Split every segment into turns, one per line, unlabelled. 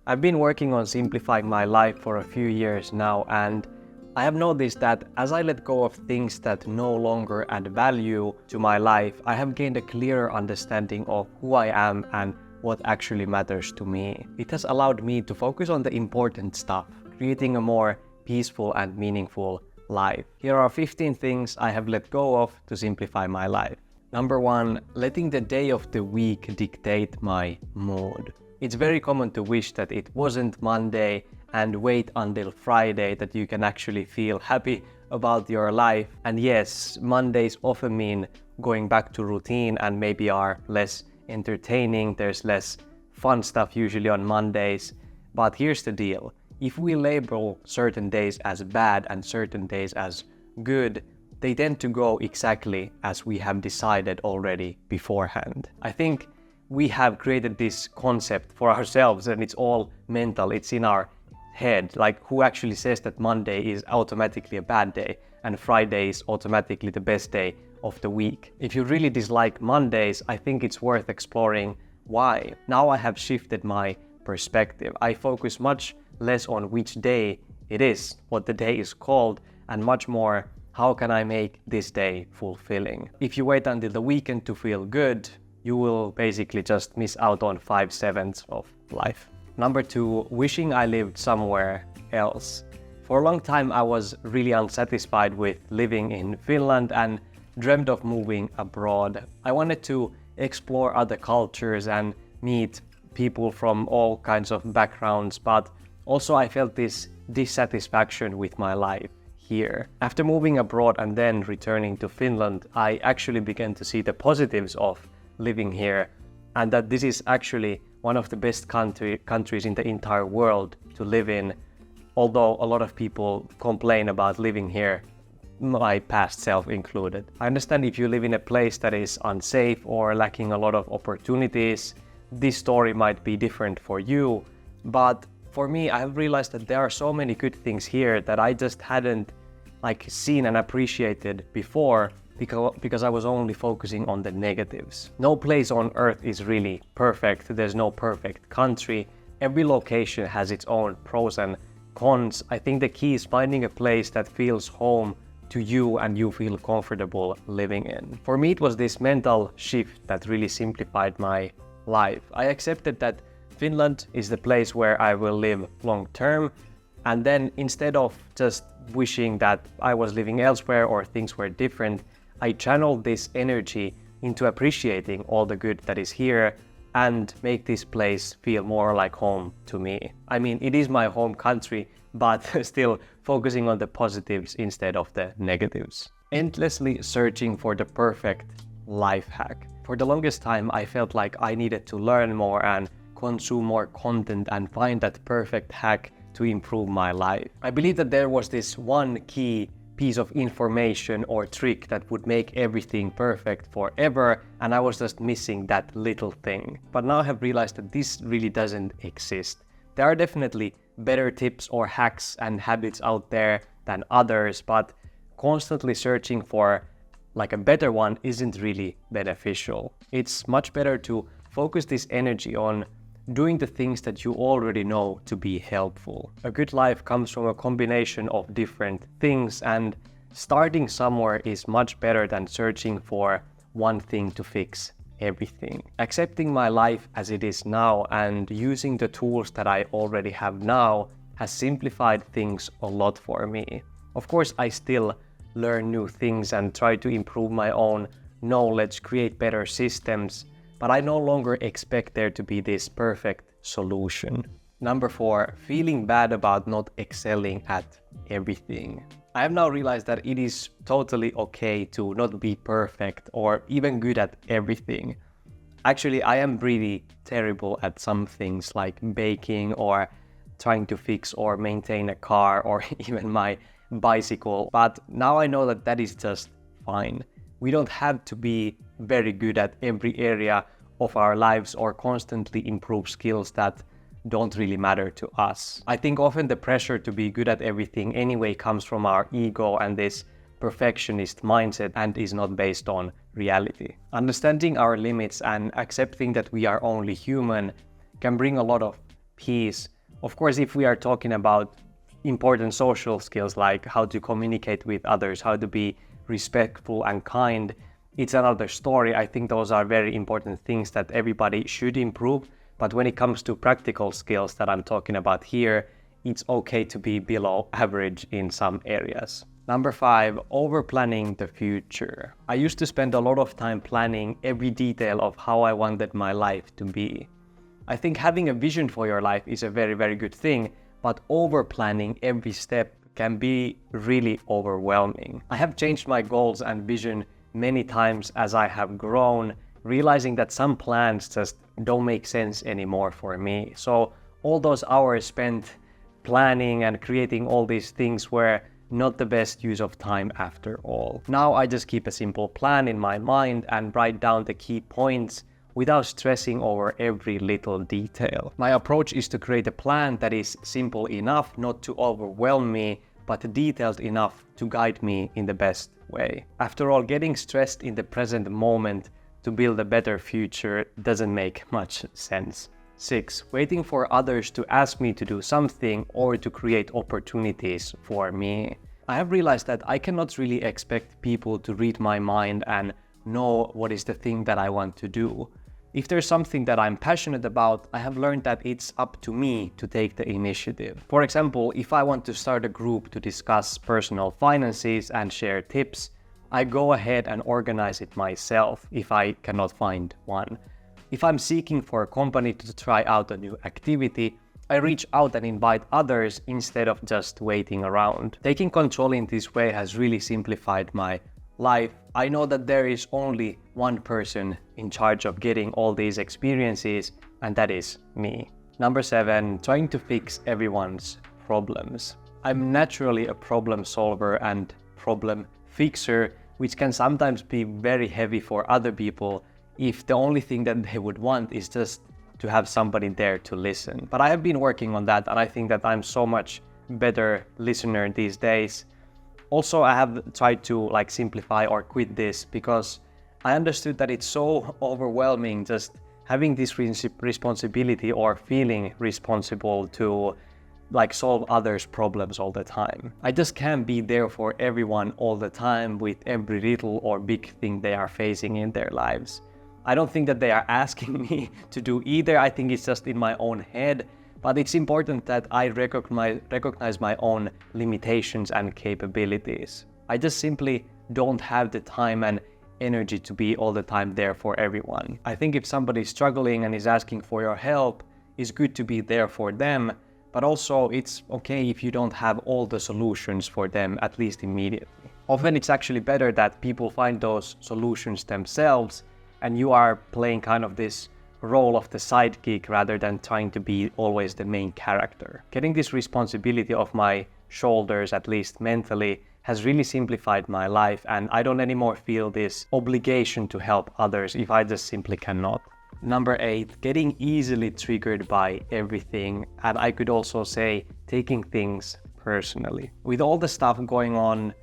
I've been working on simplifying my life for a few years now, and I have noticed that as I let go of things that no longer add value to my life, I have gained a clearer understanding of who I am and what actually matters to me. It has allowed me to focus on the important stuff, creating a more peaceful and meaningful life. Here are 15 things I have let go of to simplify my life. Number 1, letting the day of the week dictate my mood. It's very common to wish that it wasn't Monday and wait until Friday that you can actually feel happy about your life. And yes, Mondays often mean going back to routine and maybe are less entertaining. There's less fun stuff usually on Mondays. But here's the deal. If we label certain days as bad and certain days as good, they tend to go exactly as we have decided already beforehand. I think we have created this concept for ourselves and it's all mental, it's in our head. Like, who actually says that Monday is automatically a bad day and Friday is automatically the best day of the week? If you really dislike Mondays, I think it's worth exploring why. Now I have shifted my perspective. I focus much less on which day it is, what the day is called, and much more, how can I make this day fulfilling? If you wait until the weekend to feel good, you will basically just miss out on 5/7 of life. Number 2, wishing I lived somewhere else. For a long time, I was really unsatisfied with living in Finland and dreamed of moving abroad. I wanted to explore other cultures and meet people from all kinds of backgrounds, but also I felt this dissatisfaction with my life here. After moving abroad and then returning to Finland, I actually began to see the positives of living here, and that this is actually one of the best countries in the entire world to live in. Although a lot of people complain about living here, my past self included. I understand if you live in a place that is unsafe or lacking a lot of opportunities, this story might be different for you. But for me, I have realized that there are so many good things here that I just hadn't seen and appreciated before, because I was only focusing on the negatives. No place on earth is really perfect. There's no perfect country. Every location has its own pros and cons. I think the key is finding a place that feels home to you and you feel comfortable living in. For me, it was this mental shift that really simplified my life. I accepted that Finland is the place where I will live long term, and then instead of just wishing that I was living elsewhere or things were different, I channeled this energy into appreciating all the good that is here and make this place feel more like home to me. I mean, it is my home country, but still focusing on the positives instead of the negatives. Endlessly searching for the perfect life hack. For the longest time, I felt like I needed to learn more and consume more content and find that perfect hack to improve my life. I believe that there was this one key piece of information or trick that would make everything perfect forever, and I was just missing that little thing. But now I have realized that this really doesn't exist. There are definitely better tips or hacks and habits out there than others, but constantly searching for a better one isn't really beneficial. It's much better to focus this energy on doing the things that you already know to be helpful. A good life comes from a combination of different things, and starting somewhere is much better than searching for one thing to fix everything. Accepting my life as it is now and using the tools that I already have now has simplified things a lot for me. Of course, I still learn new things and try to improve my own knowledge, create better systems, but I no longer expect there to be this perfect solution. Number 4, feeling bad about not excelling at everything. I have now realized that it is totally okay to not be perfect or even good at everything. Actually, I am really terrible at some things like baking or trying to fix or maintain a car or even my bicycle. But now I know that that is just fine. We don't have to be very good at every area of our lives or constantly improve skills that don't really matter to us. I think often the pressure to be good at everything anyway comes from our ego and this perfectionist mindset and is not based on reality. Understanding our limits and accepting that we are only human can bring a lot of keys. Of course, if we are talking about important social skills like how to communicate with others, how to be respectful and kind, it's another story. I think those are very important things that everybody should improve. But when it comes to practical skills that I'm talking about here, it's okay to be below average in some areas. Number 5, over-planning the future. I used to spend a lot of time planning every detail of how I wanted my life to be. I think having a vision for your life is a very, very good thing, but over-planning every step can be really overwhelming. I have changed my goals and vision many times as I have grown, realizing that some plans just don't make sense anymore for me. So all those hours spent planning and creating all these things were not the best use of time after all. Now I just keep a simple plan in my mind and write down the key points without stressing over every little detail. My approach is to create a plan that is simple enough not to overwhelm me, but detailed enough to guide me in the best way. After all, getting stressed in the present moment to build a better future doesn't make much sense. 6, waiting for others to ask me to do something or to create opportunities for me. I have realized that I cannot really expect people to read my mind and know what is the thing that I want to do. If there's something that I'm passionate about, I have learned that it's up to me to take the initiative. For example, if I want to start a group to discuss personal finances and share tips, I go ahead and organize it myself if I cannot find one. If I'm seeking for a company to try out a new activity, I reach out and invite others instead of just waiting around. Taking control in this way has really simplified my life. I know that there is only one person in charge of getting all these experiences, and that is me. Number 7, trying to fix everyone's problems. I'm naturally a problem solver and problem fixer, which can sometimes be very heavy for other people if the only thing that they would want is just to have somebody there to listen. But I have been working on that, and I think that I'm so much better listener these days. Also, I have tried to simplify or quit this because I understood that it's so overwhelming just having this responsibility or feeling responsible to solve others' problems all the time. I just can't be there for everyone all the time with every little or big thing they are facing in their lives. I don't think that they are asking me to do either. I think it's just in my own head. But it's important that I recognize my own limitations and capabilities. I just simply don't have the time and energy to be all the time there for everyone. I think if somebody is struggling and is asking for your help, it's good to be there for them. But also it's okay if you don't have all the solutions for them, at least immediately. Often it's actually better that people find those solutions themselves and you are playing kind of this role of the sidekick rather than trying to be always the main character. Getting this responsibility off my shoulders, at least mentally, has really simplified my life, and I don't anymore feel this obligation to help others if I just simply cannot. Number 8, getting easily triggered by everything, and I could also say taking things personally. With all the stuff going on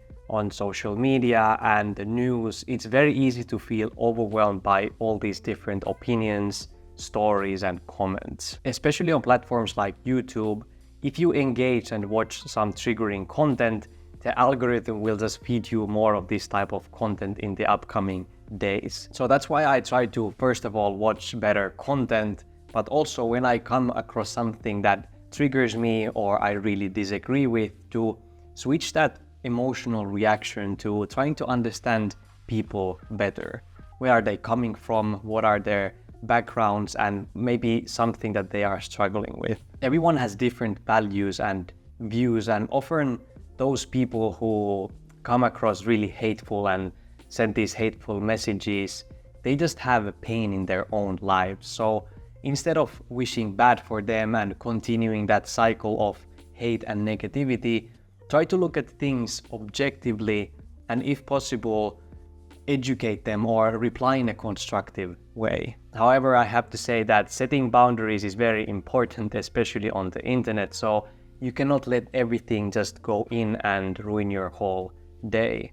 social media and the news, it's very easy to feel overwhelmed by all these different opinions, stories, and comments. Especially on platforms like YouTube, if you engage and watch some triggering content, the algorithm will just feed you more of this type of content in the upcoming days. So that's why I try to, first of all, watch better content, but also when I come across something that triggers me or I really disagree with, to switch that emotional reaction to trying to understand people better. Where are they coming from? What are their backgrounds, and maybe something that they are struggling with? Everyone has different values and views, and often those people who come across really hateful and send these hateful messages, they just have a pain in their own lives. So instead of wishing bad for them and continuing that cycle of hate and negativity, try to look at things objectively and, if possible, educate them or reply in a constructive way. However, I have to say that setting boundaries is very important, especially on the internet, so you cannot let everything just go in and ruin your whole day.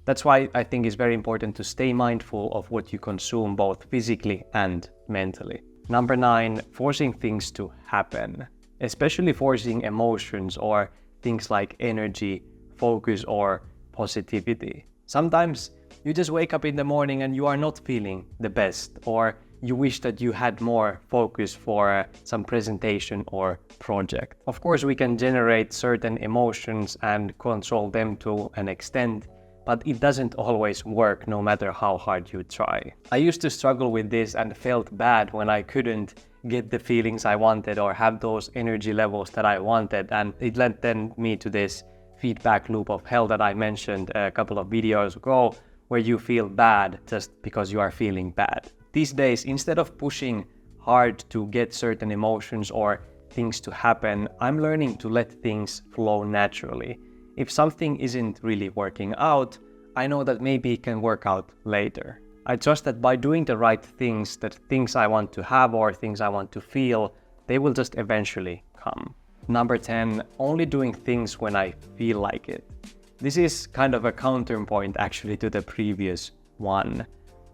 That's why I think it's very important to stay mindful of what you consume, both physically and mentally. Number 9, forcing things to happen, especially forcing emotions or things like energy, focus, or positivity. Sometimes you just wake up in the morning and you are not feeling the best, or you wish that you had more focus for some presentation or project. Of course, we can generate certain emotions and control them to an extent, but it doesn't always work no matter how hard you try. I used to struggle with this and felt bad when I couldn't get the feelings I wanted or have those energy levels that I wanted, and it led then me to this feedback loop of hell that I mentioned a couple of videos ago, where you feel bad just because you are feeling bad. These days, instead of pushing hard to get certain emotions or things to happen, I'm learning to let things flow naturally. If something isn't really working out, I know that maybe it can work out later. I trust that by doing the right things, that things I want to have or things I want to feel, they will just eventually come. Number 10, only doing things when I feel like it. This is kind of a counterpoint actually to the previous one.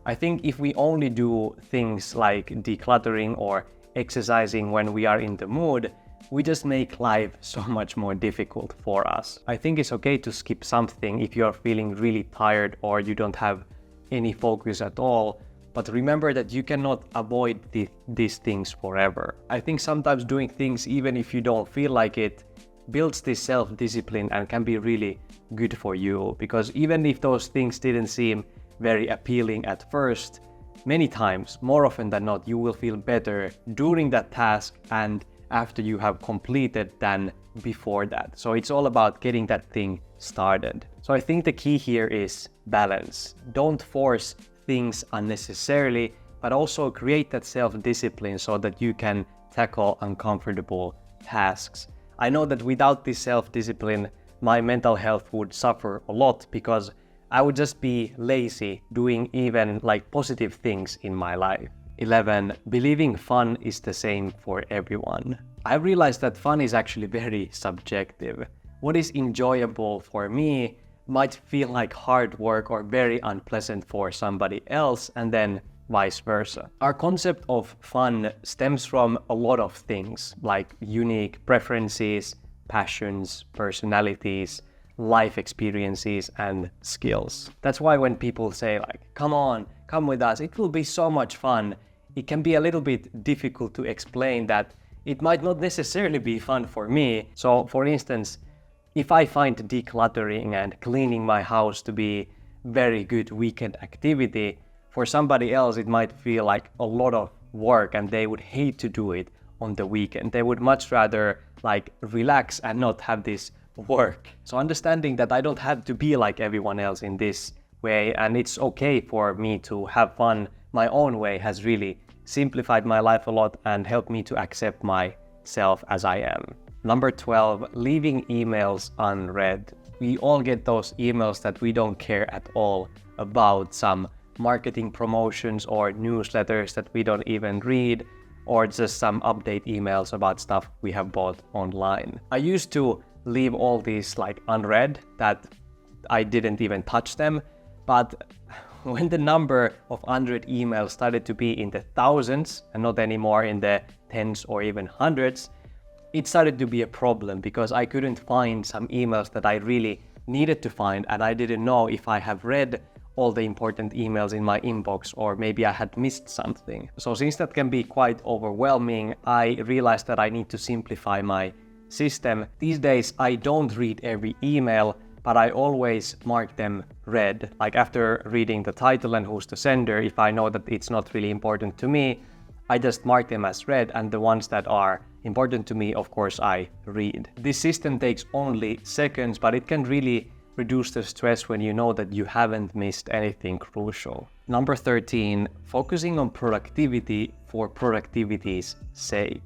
I think if we only do things like decluttering or exercising when we are in the mood, we just make life so much more difficult for us. I think it's okay to skip something if you're feeling really tired or you don't have any focus at all, but remember that you cannot avoid these things forever. I think sometimes doing things even if you don't feel like it builds this self-discipline and can be really good for you, because even if those things didn't seem very appealing at first, many times, more often than not, you will feel better during that task and after you have completed than before that. So it's all about getting that thing started. So I think the key here is balance. Don't force things unnecessarily, but also create that self-discipline so that you can tackle uncomfortable tasks. I know that without this self-discipline, my mental health would suffer a lot because I would just be lazy doing even like positive things in my life. 11. Believing fun is the same for everyone. I realized that fun is actually very subjective. What is enjoyable for me might feel like hard work or very unpleasant for somebody else, and then vice versa. Our concept of fun stems from a lot of things like unique preferences, passions, personalities, life experiences, and skills. That's why when people say like, come on, come with us, it will be so much fun, it can be a little bit difficult to explain that it might not necessarily be fun for me. So for instance, if I find decluttering and cleaning my house to be very good weekend activity, for somebody else it might feel like a lot of work and they would hate to do it on the weekend. They would much rather like relax and not have this work. So understanding that I don't have to be like everyone else in this way, and it's okay for me to have fun my own way, has really simplified my life a lot and helped me to accept myself as I am. Number 12, leaving emails unread. We all get those emails that we don't care at all about, some marketing promotions or newsletters that we don't even read, or just some update emails about stuff we have bought online. I used to leave all these like unread, that I didn't even touch them, but when the number of unread emails started to be in the thousands and not anymore in the tens or even hundreds, it started to be a problem because I couldn't find some emails that I really needed to find, and I didn't know if I have read all the important emails in my inbox or maybe I had missed something. So since that can be quite overwhelming, I realized that I need to simplify my system. These days I don't read every email, but I always mark them read. Like after reading the title and who's the sender, if I know that it's not really important to me, I just mark them as read, and the ones that are important to me, of course, I read. This system takes only seconds, but it can really reduce the stress when you know that you haven't missed anything crucial. Number 13, focusing on productivity for productivity's sake.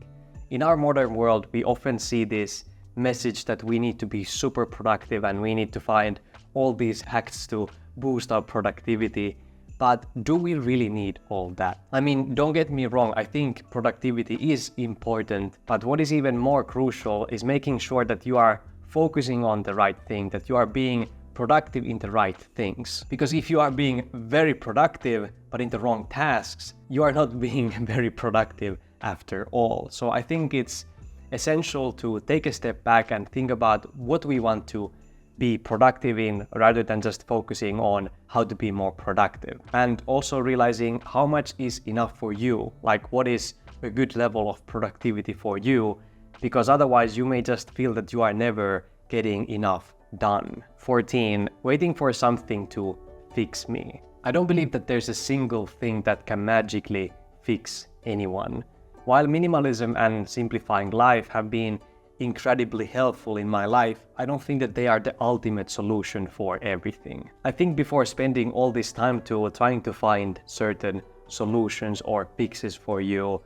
In our modern world, we often see this message that we need to be super productive and we need to find all these hacks to boost our productivity. But do we really need all that? I mean, don't get me wrong, I think productivity is important, but what is even more crucial is making sure that you are focusing on the right thing, that you are being productive in the right things. Because if you are being very productive but in the wrong tasks, you are not being very productive after all. So I think it's essential to take a step back and think about what we want to be productive in rather than just focusing on how to be more productive. And also realizing how much is enough for you, like what is a good level of productivity for you, because otherwise you may just feel that you are never getting enough done. 14, waiting for something to fix me. I don't believe that there's a single thing that can magically fix anyone. While minimalism and simplifying life have been incredibly helpful in my life, I don't think that they are the ultimate solution for everything. I think before spending all this time trying to find certain solutions or fixes for you,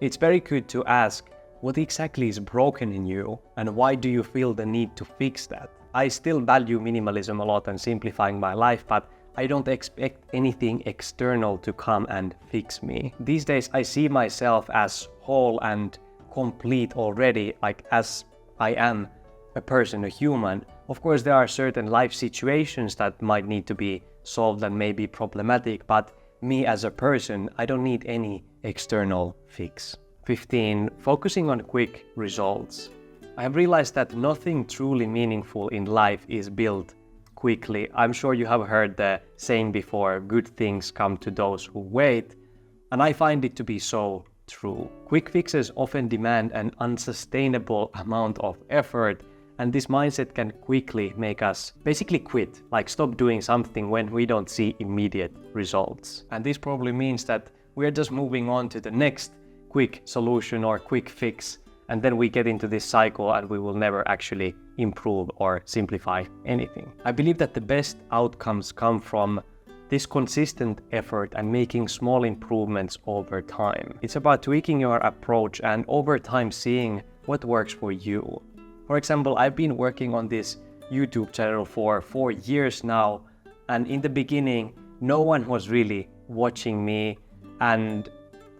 it's very good to ask what exactly is broken in you and why do you feel the need to fix that. I still value minimalism a lot and simplifying my life, but I don't expect anything external to come and fix me. These days I see myself as whole and complete already, like as I am a person, a human. Of course, there are certain life situations that might need to be solved and may be problematic, but me as a person, I don't need any external fix. 15, focusing on quick results. I have realized that nothing truly meaningful in life is built quickly. I'm sure you have heard the saying before, good things come to those who wait, and I find it to be so true. Quick fixes often demand an unsustainable amount of effort, and this mindset can quickly make us basically quit, like stop doing something when we don't see immediate results. And this probably means that we're just moving on to the next quick solution or quick fix, and then we get into this cycle and we will never actually improve or simplify anything. I believe that the best outcomes come from this consistent effort and making small improvements over time. It's about tweaking your approach and over time seeing what works for you. For example, I've been working on this YouTube channel for 4 years now, and in the beginning, no one was really watching me, and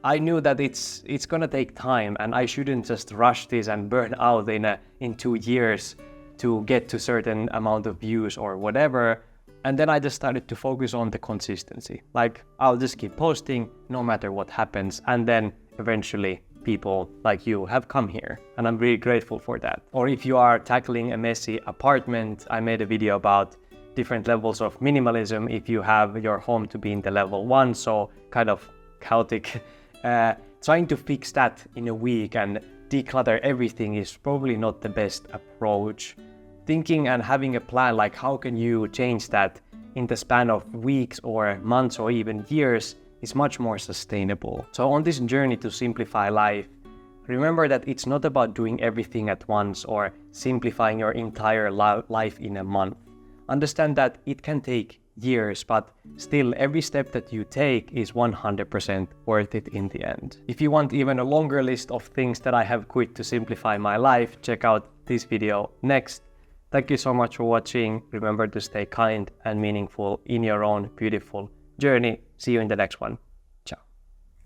I knew that it's gonna take time and I shouldn't just rush this and burn out in 2 years to get to certain amount of views or whatever. And then I just started to focus on the consistency. Like, I'll just keep posting no matter what happens. And then eventually people like you have come here. And I'm really grateful for that. Or if you are tackling a messy apartment, I made a video about different levels of minimalism. If you have your home to be in the level 1, so kind of chaotic, trying to fix that in a week and declutter everything is probably not the best approach. Thinking and having a plan, like how can you change that in the span of weeks or months or even years, is much more sustainable. So on this journey to simplify life, remember that it's not about doing everything at once or simplifying your entire life in a month. Understand that it can take years, but still every step that you take is 100% worth it in the end. If you want even a longer list of things that I have quit to simplify my life, check out this video next. Thank you so much for watching. Remember to stay kind and meaningful in your own beautiful journey. See you in the next one.